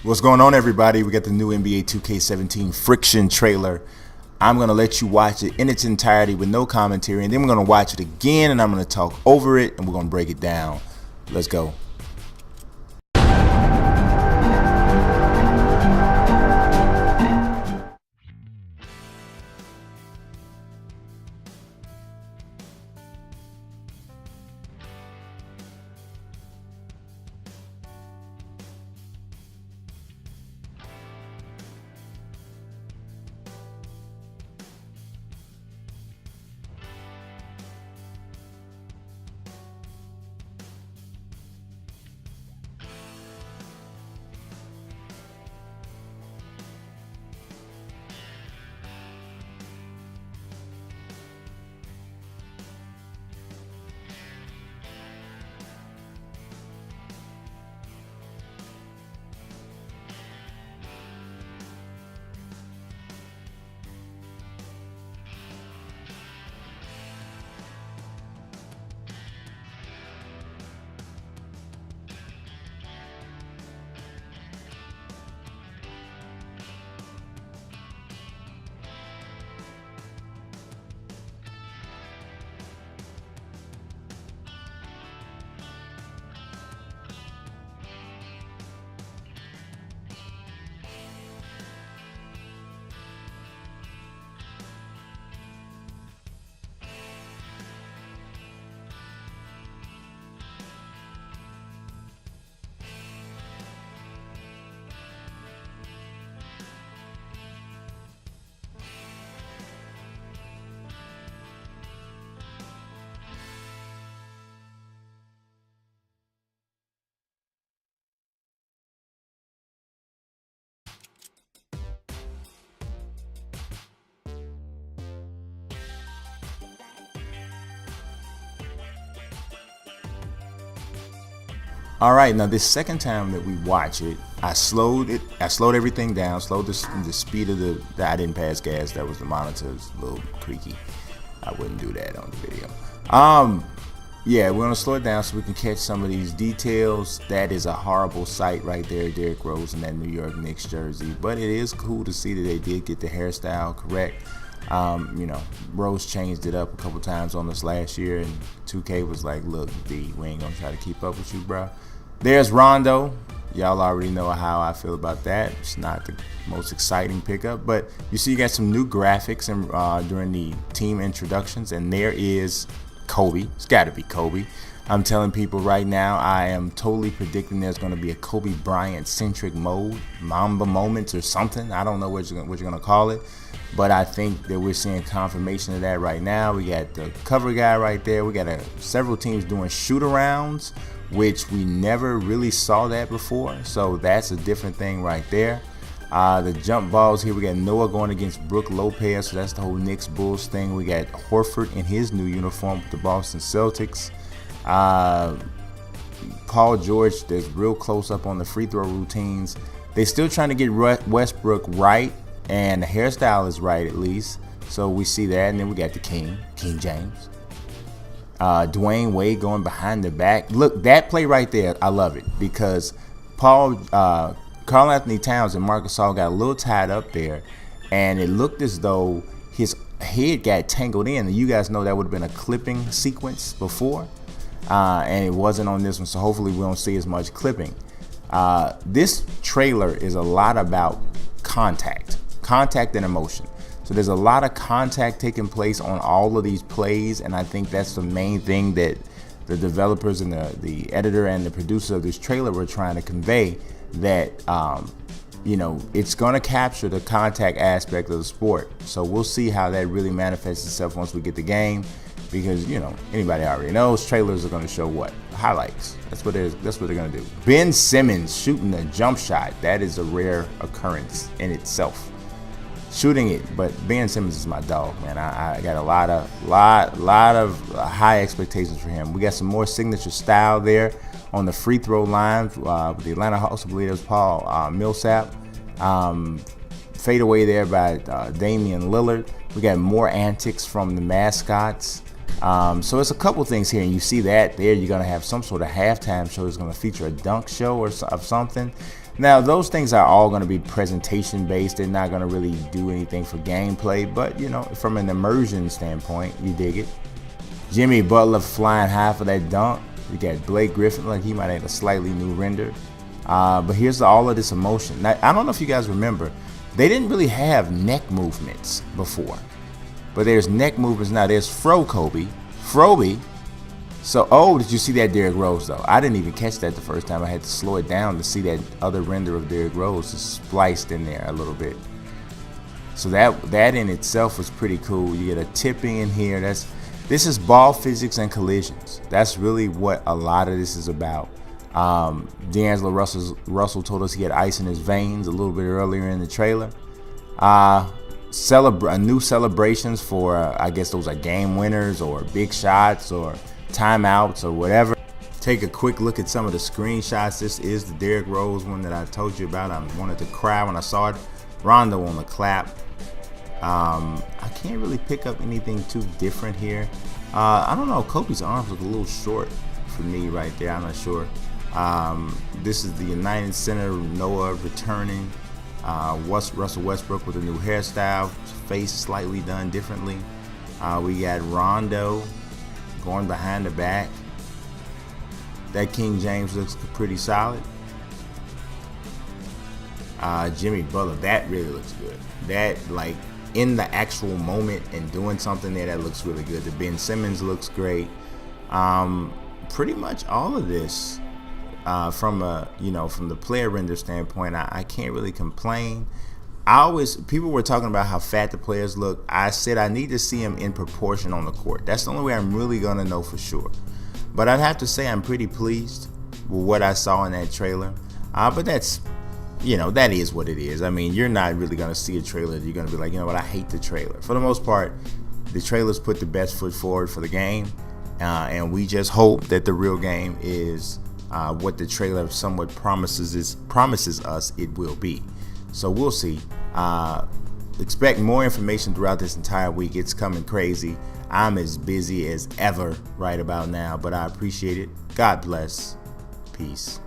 What's going on, everybody? We got the new NBA 2K17 Friction trailer. I'm going to let you watch it in its entirety with no commentary, and then we're going to watch it again, and I'm going to talk over it, and we're going to break it down. Let's go. All right, now this second time that we watch it, I slowed everything down, slowed the speed of I didn't pass gas. That was the monitor's a little creaky. I wouldn't do that on the video. Yeah, we're gonna slow it down so we can catch some of these details. That is a horrible sight right there, Derrick Rose in that New York Knicks jersey. But it is cool to see that they did get the hairstyle correct. You know, Rose changed it up a couple times on this last year, and 2K was like, look, D, we ain't gonna try to keep up with you, bro. There's Rondo. Y'all already know how I feel about that. It's not the most exciting pickup, but you see you got some new graphics during the team introductions, and there is Kobe. It's got to be Kobe. I'm telling people right now, I am totally predicting there's going to be a Kobe Bryant-centric mode, Mamba moments or something. I don't know what you're going to call it, but I think that we're seeing confirmation of that right now. We got the cover guy right there. We got several teams doing shoot-arounds, which we never really saw that before, so that's a different thing right there. The jump balls here, we got Noah going against Brook Lopez, so that's the whole Knicks Bulls thing. We got Horford in his new uniform with the Boston Celtics. Paul George, there's real close up on the free throw routines. They're still trying to get Westbrook right, and the hairstyle is right at least, so we see that. And then we got the King James. Dwayne Wade going behind the back. Look, that play right there, I love it, because Karl-Anthony Towns and Marc Gasol got a little tied up there, and it looked as though his head got tangled in. And you guys know that would have been a clipping sequence before, and it wasn't on this one, so hopefully we don't see as much clipping. This trailer is a lot about contact and emotion. So there's a lot of contact taking place on all of these plays, and I think that's the main thing that the developers and the editor and the producer of this trailer were trying to convey, that you know, it's going to capture the contact aspect of the sport. So we'll see how that really manifests itself once we get the game, because, you know, anybody already knows trailers are going to show what? Highlights. That's what they're going to do. Ben Simmons shooting a jump shot. That is a rare occurrence in itself. Shooting it, but Ben Simmons is my dog, man. I got a lot of high expectations for him. We got some more signature style there on the free throw line with the Atlanta Hawks. I believe it was Paul Millsap. Fade away there by Damian Lillard. We got more antics from the mascots. So it's a couple things here, and you see that there. You're gonna have some sort of halftime show that's gonna feature a dunk show or of something. Now, those things are all going to be presentation based. They're not going to really do anything for gameplay, but you know, from an immersion standpoint, you dig it. Jimmy Butler flying high for that dunk. You got Blake Griffin, like he might have a slightly new render. But here's all of this emotion. Now, I don't know if you guys remember, they didn't really have neck movements before, but there's neck movements now. There's Froby. So, oh, did you see that Derrick Rose though? I didn't even catch that the first time. I had to slow it down to see that other render of Derrick Rose just spliced in there a little bit. So that in itself was pretty cool. You get a tipping in here. This is ball physics and collisions. That's really what a lot of this is about. D'Angelo Russell told us he had ice in his veins a little bit earlier in the trailer. New celebrations for I guess those are game winners or big shots or timeouts or whatever. Take a quick look at some of the screenshots. This is the Derrick Rose one that I told you about. I wanted to cry when I saw it. Rondo on the clap. I can't really pick up anything too different here. I don't know. Kobe's arms look a little short for me right there. I'm not sure. This is the United Center. Noah returning. Russell Westbrook with a new hairstyle. Face slightly done differently. We got Rondo going behind the back. That King James looks pretty solid. Jimmy Butler, that really looks good. That, like, in the actual moment and doing something there, that looks really good. The Ben Simmons looks great. Pretty much all of this, from the player render standpoint, I can't really complain. People were talking about how fat the players look. I said I need to see them in proportion on the court. That's the only way I'm really gonna know for sure. But I'd have to say I'm pretty pleased with what I saw in that trailer. But that's, that is what it is. I mean, you're not really gonna see a trailer that you're gonna be like, you know what, I hate the trailer. For the most part, the trailers put the best foot forward for the game, and we just hope that the real game is what the trailer somewhat promises us it will be. So we'll see. Expect more information throughout this entire week. It's coming crazy. I'm as busy as ever right about now, but I appreciate it. God bless. Peace.